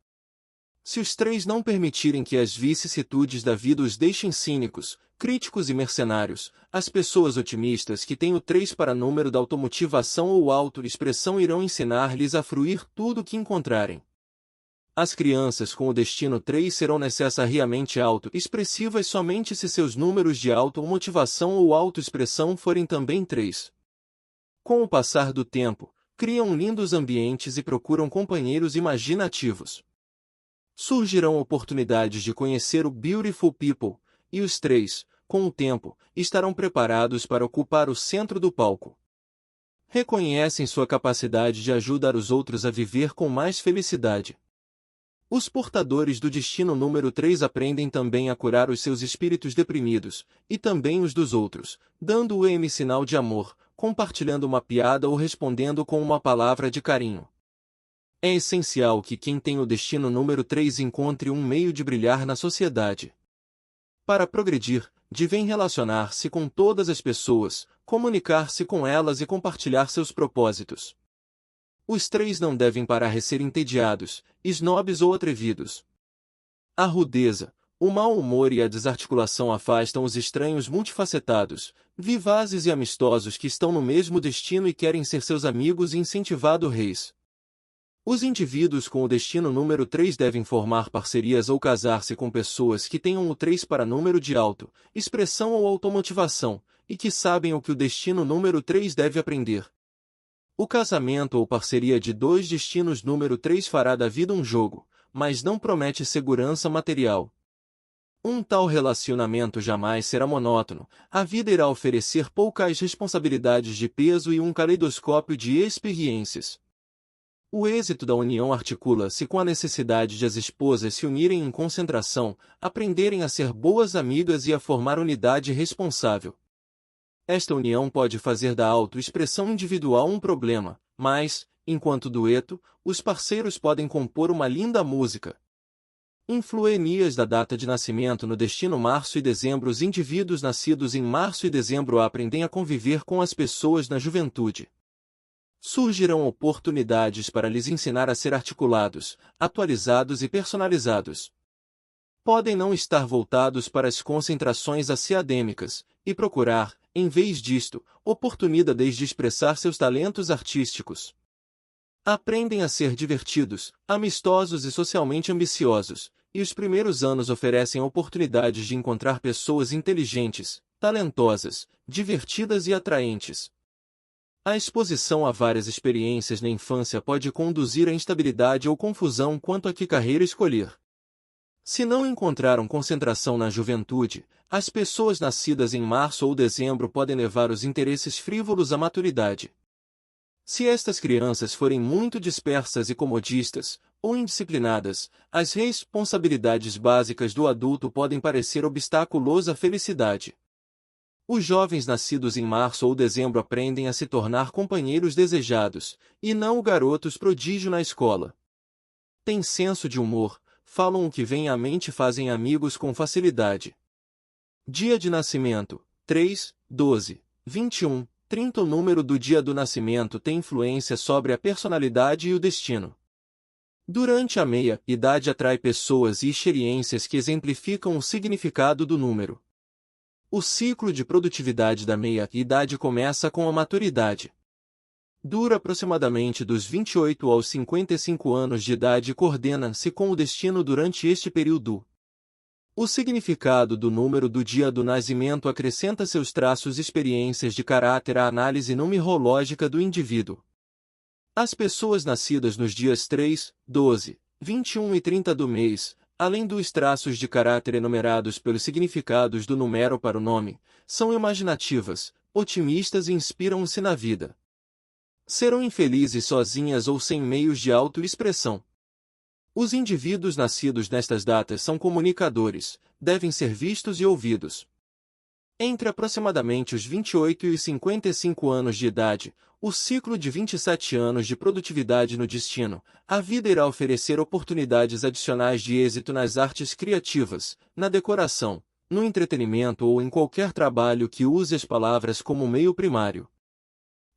Se os 3 não permitirem que as vicissitudes da vida os deixem cínicos, críticos e mercenários, as pessoas otimistas que têm o 3 para número da automotivação ou autoexpressão irão ensinar-lhes a fruir tudo o que encontrarem. As crianças com o destino 3 serão necessariamente autoexpressivas somente se seus números de automotivação ou autoexpressão forem também 3. Com o passar do tempo, criam lindos ambientes e procuram companheiros imaginativos. Surgirão oportunidades de conhecer o beautiful people, e os 3, com o tempo, estarão preparados para ocupar o centro do palco. Reconhecem sua capacidade de ajudar os outros a viver com mais felicidade. Os portadores do destino número 3 aprendem também a curar os seus espíritos deprimidos, e também os dos outros, dando-o sinal de amor, compartilhando uma piada ou respondendo com uma palavra de carinho. É essencial que quem tem o destino número 3 encontre um meio de brilhar na sociedade. Para progredir, devem relacionar-se com todas as pessoas, comunicar-se com elas e compartilhar seus propósitos. Os 3 não devem parar de ser entediados, snobs ou atrevidos. A rudeza, o mau humor e a desarticulação afastam os estranhos multifacetados, vivazes e amistosos que estão no mesmo destino e querem ser seus amigos e incentivar-reis. Os indivíduos com o destino número 3 devem formar parcerias ou casar-se com pessoas que tenham o 3 para número de expressão ou automotivação, e que sabem o que o destino número 3 deve aprender. O casamento ou parceria de 2 destinos número 3 fará da vida um jogo, mas não promete segurança material. Um tal relacionamento jamais será monótono, a vida irá oferecer poucas responsabilidades de peso e um caleidoscópio de experiências. O êxito da união articula-se com a necessidade de as esposas se unirem em concentração, aprenderem a ser boas amigas e a formar unidade responsável. Esta união pode fazer da autoexpressão individual um problema, mas, enquanto dueto, os parceiros podem compor uma linda música. Influências da data de nascimento no destino março e dezembro. Os indivíduos nascidos em março e dezembro aprendem a conviver com as pessoas na juventude. Surgirão oportunidades para lhes ensinar a ser articulados, atualizados e personalizados. Podem não estar voltados para as concentrações acadêmicas, e procurar, em vez disto, oportunidades de expressar seus talentos artísticos. Aprendem a ser divertidos, amistosos e socialmente ambiciosos, e os primeiros anos oferecem oportunidades de encontrar pessoas inteligentes, talentosas, divertidas e atraentes. A exposição a várias experiências na infância pode conduzir à instabilidade ou confusão quanto a que carreira escolher. Se não encontraram concentração na juventude, as pessoas nascidas em março ou dezembro podem levar os interesses frívolos à maturidade. Se estas crianças forem muito dispersas e comodistas, ou indisciplinadas, as responsabilidades básicas do adulto podem parecer obstáculos à felicidade. Os jovens nascidos em março ou dezembro aprendem a se tornar companheiros desejados, e não garotos prodígio na escola. Têm senso de humor, falam o que vem à mente e fazem amigos com facilidade. Dia de nascimento: 3, 12, 21, 30. O número do dia do nascimento tem influência sobre a personalidade e o destino. Durante a meia-idade atrai pessoas e experiências que exemplificam o significado do número. O ciclo de produtividade da meia-idade começa com a maturidade. Dura aproximadamente dos 28 aos 55 anos de idade e coordena-se com o destino durante este período. O significado do número do dia do nascimento acrescenta seus traços e experiências de caráter à análise numerológica do indivíduo. As pessoas nascidas nos dias 3, 12, 21 e 30 do mês, além dos traços de caráter enumerados pelos significados do número para o nome, são imaginativas, otimistas e inspiram-se na vida. Serão infelizes sozinhas ou sem meios de autoexpressão. Os indivíduos nascidos nestas datas são comunicadores, devem ser vistos e ouvidos. Entre aproximadamente os 28 e os 55 anos de idade, o ciclo de 27 anos de produtividade no destino, a vida irá oferecer oportunidades adicionais de êxito nas artes criativas, na decoração, no entretenimento ou em qualquer trabalho que use as palavras como meio primário.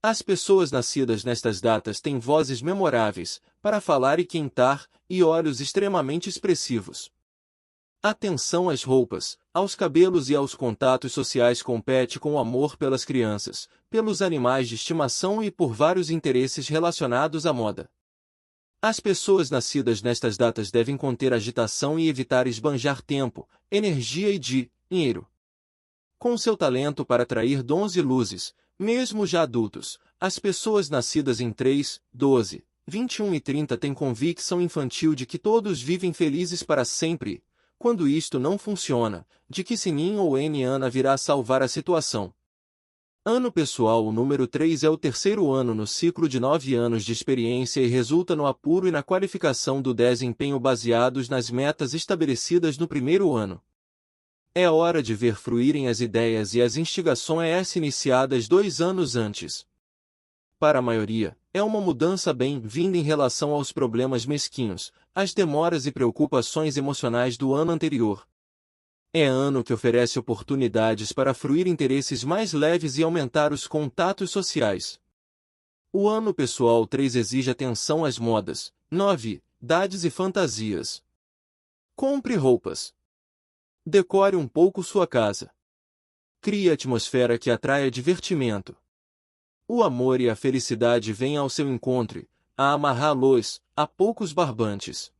As pessoas nascidas nestas datas têm vozes memoráveis, para falar e cantar, e olhos extremamente expressivos. Atenção às roupas, aos cabelos e aos contatos sociais. Compete com o amor pelas crianças, pelos animais de estimação e por vários interesses relacionados à moda. As pessoas nascidas nestas datas devem conter agitação e evitar esbanjar tempo, energia e dinheiro. Com seu talento para atrair dons e luzes, mesmo já adultos, as pessoas nascidas em 3, 12, 21 e 30 têm convicção infantil de que todos vivem felizes para sempre. Quando isto não funciona, de que Sinin ou Ana virá salvar a situação. Ano pessoal: o número 3 é o terceiro ano no ciclo de 9 anos de experiência e resulta no apuro e na qualificação do desempenho baseados nas metas estabelecidas no primeiro ano. É hora de ver fruírem as ideias e as instigações iniciadas 2 anos antes. Para a maioria, é uma mudança bem-vinda em relação aos problemas mesquinhos, às demoras e preocupações emocionais do ano anterior. É ano que oferece oportunidades para fruir interesses mais leves e aumentar os contatos sociais. O ano pessoal 3 exige atenção às modas, novidades e fantasias. Compre roupas. Decore um pouco sua casa. Crie atmosfera que atraia divertimento. O amor e a felicidade vêm ao seu encontro, a amarrá-los, a poucos barbantes.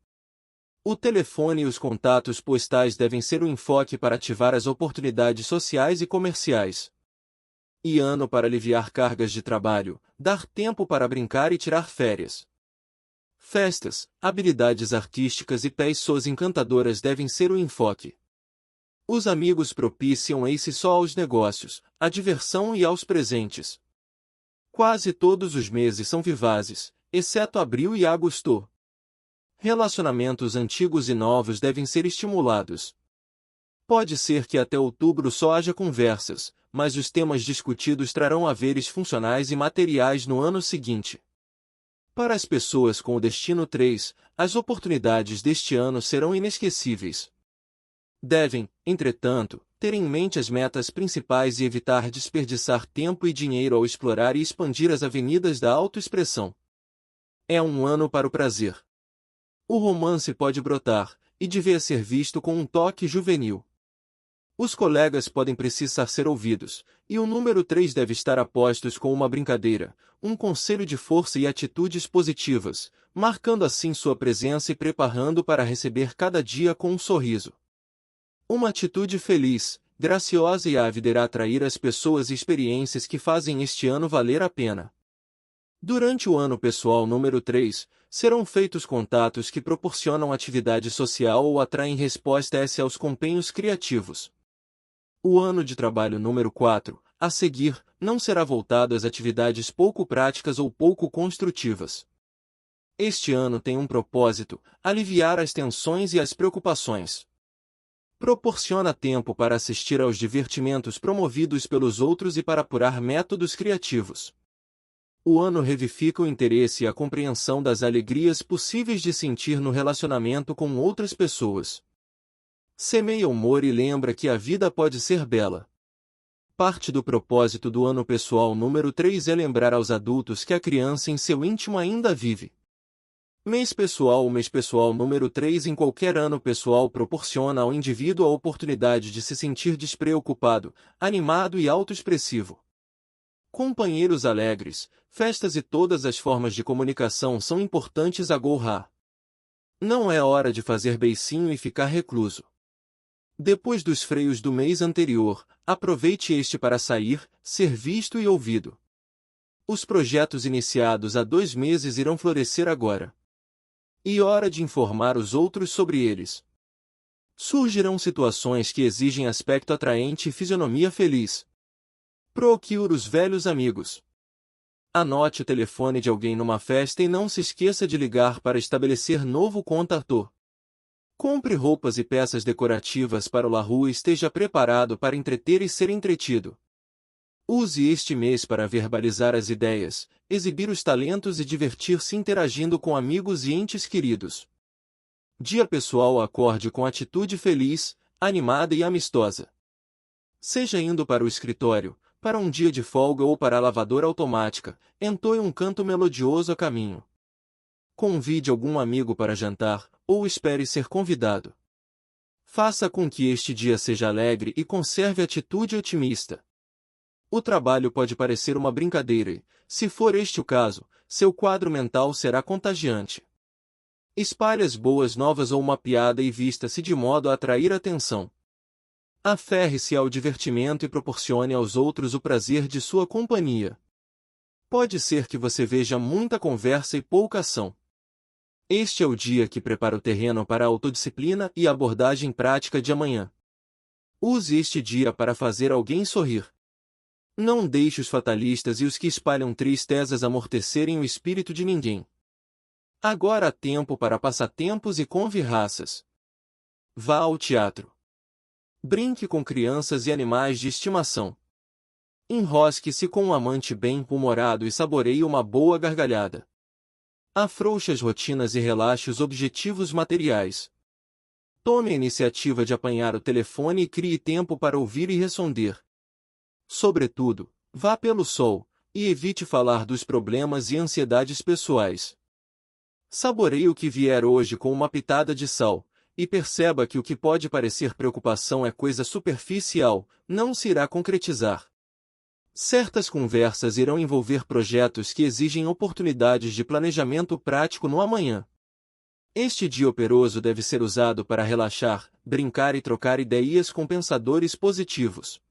O telefone e os contatos postais devem ser o enfoque para ativar as oportunidades sociais e comerciais. E ano para aliviar cargas de trabalho, dar tempo para brincar e tirar férias. Festas, habilidades artísticas e pessoas encantadoras devem ser o enfoque. Os amigos propiciam esse só aos negócios, à diversão e aos presentes. Quase todos os meses são vivazes, exceto abril e agosto. Relacionamentos antigos e novos devem ser estimulados. Pode ser que até outubro só haja conversas, mas os temas discutidos trarão haveres funcionais e materiais no ano seguinte. Para as pessoas com o destino 3, as oportunidades deste ano serão inesquecíveis. Devem, entretanto, ter em mente as metas principais e evitar desperdiçar tempo e dinheiro ao explorar e expandir as avenidas da autoexpressão. É um ano para o prazer. O romance pode brotar, e devia ser visto com um toque juvenil. Os colegas podem precisar ser ouvidos, e o número 3 deve estar a postos com uma brincadeira, um conselho de força e atitudes positivas, marcando assim sua presença e preparando para receber cada dia com um sorriso. Uma atitude feliz, graciosa e ávida irá atrair as pessoas e experiências que fazem este ano valer a pena. Durante o ano pessoal número 3, serão feitos contatos que proporcionam atividade social ou atraem resposta aos companheiros criativos. O ano de trabalho número 4, a seguir, não será voltado às atividades pouco práticas ou pouco construtivas. Este ano tem um propósito: aliviar as tensões e as preocupações. Proporciona tempo para assistir aos divertimentos promovidos pelos outros e para apurar métodos criativos. O ano revifica o interesse e a compreensão das alegrias possíveis de sentir no relacionamento com outras pessoas. Semeia humor e lembra que a vida pode ser bela. Parte do propósito do ano pessoal número 3 é lembrar aos adultos que a criança em seu íntimo ainda vive. Mês pessoal. O mês pessoal número 3 em qualquer ano pessoal proporciona ao indivíduo a oportunidade de se sentir despreocupado, animado e autoexpressivo. Companheiros alegres, festas e todas as formas de comunicação são importantes a Go-Ha. Não é hora de fazer beicinho e ficar recluso. Depois dos freios do mês anterior, aproveite este para sair, ser visto e ouvido. Os projetos iniciados há 2 meses irão florescer agora. E hora de informar os outros sobre eles. Surgirão situações que exigem aspecto atraente e fisionomia feliz. Procure os velhos amigos. Anote o telefone de alguém numa festa e não se esqueça de ligar para estabelecer novo contato. Compre roupas e peças decorativas para o La Rua e esteja preparado para entreter e ser entretido. Use este mês para verbalizar as ideias, exibir os talentos e divertir-se interagindo com amigos e entes queridos. Dia pessoal. Acorde com atitude feliz, animada e amistosa. Seja indo para o escritório, para um dia de folga ou para a lavadora automática, entoie um canto melodioso a caminho. Convide algum amigo para jantar, ou espere ser convidado. Faça com que este dia seja alegre e conserve atitude otimista. O trabalho pode parecer uma brincadeira e, se for este o caso, seu quadro mental será contagiante. Espalhe as boas novas ou uma piada e vista-se de modo a atrair atenção. Aferre-se ao divertimento e proporcione aos outros o prazer de sua companhia. Pode ser que você veja muita conversa e pouca ação. Este é o dia que prepara o terreno para a autodisciplina e a abordagem prática de amanhã. Use este dia para fazer alguém sorrir. Não deixe os fatalistas e os que espalham tristezas amortecerem o espírito de ninguém. Agora há tempo para passatempos e convirraças. Vá ao teatro. Brinque com crianças e animais de estimação. Enrosque-se com um amante bem-humorado e saboreie uma boa gargalhada. Afrouxe as rotinas e relaxe os objetivos materiais. Tome a iniciativa de apanhar o telefone e crie tempo para ouvir e responder. Sobretudo, vá pelo sol, e evite falar dos problemas e ansiedades pessoais. Saboreie o que vier hoje com uma pitada de sal, e perceba que o que pode parecer preocupação é coisa superficial, não se irá concretizar. Certas conversas irão envolver projetos que exigem oportunidades de planejamento prático no amanhã. Este dia operoso deve ser usado para relaxar, brincar e trocar ideias com pensadores positivos.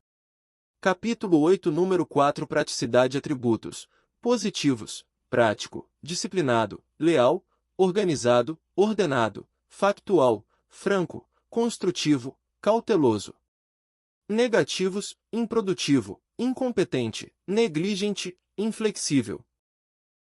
Capítulo 8 Número 4 Praticidade Atributos positivos: prático, disciplinado, leal, organizado, ordenado, factual, franco, construtivo, cauteloso. Negativos: improdutivo, incompetente, negligente, inflexível.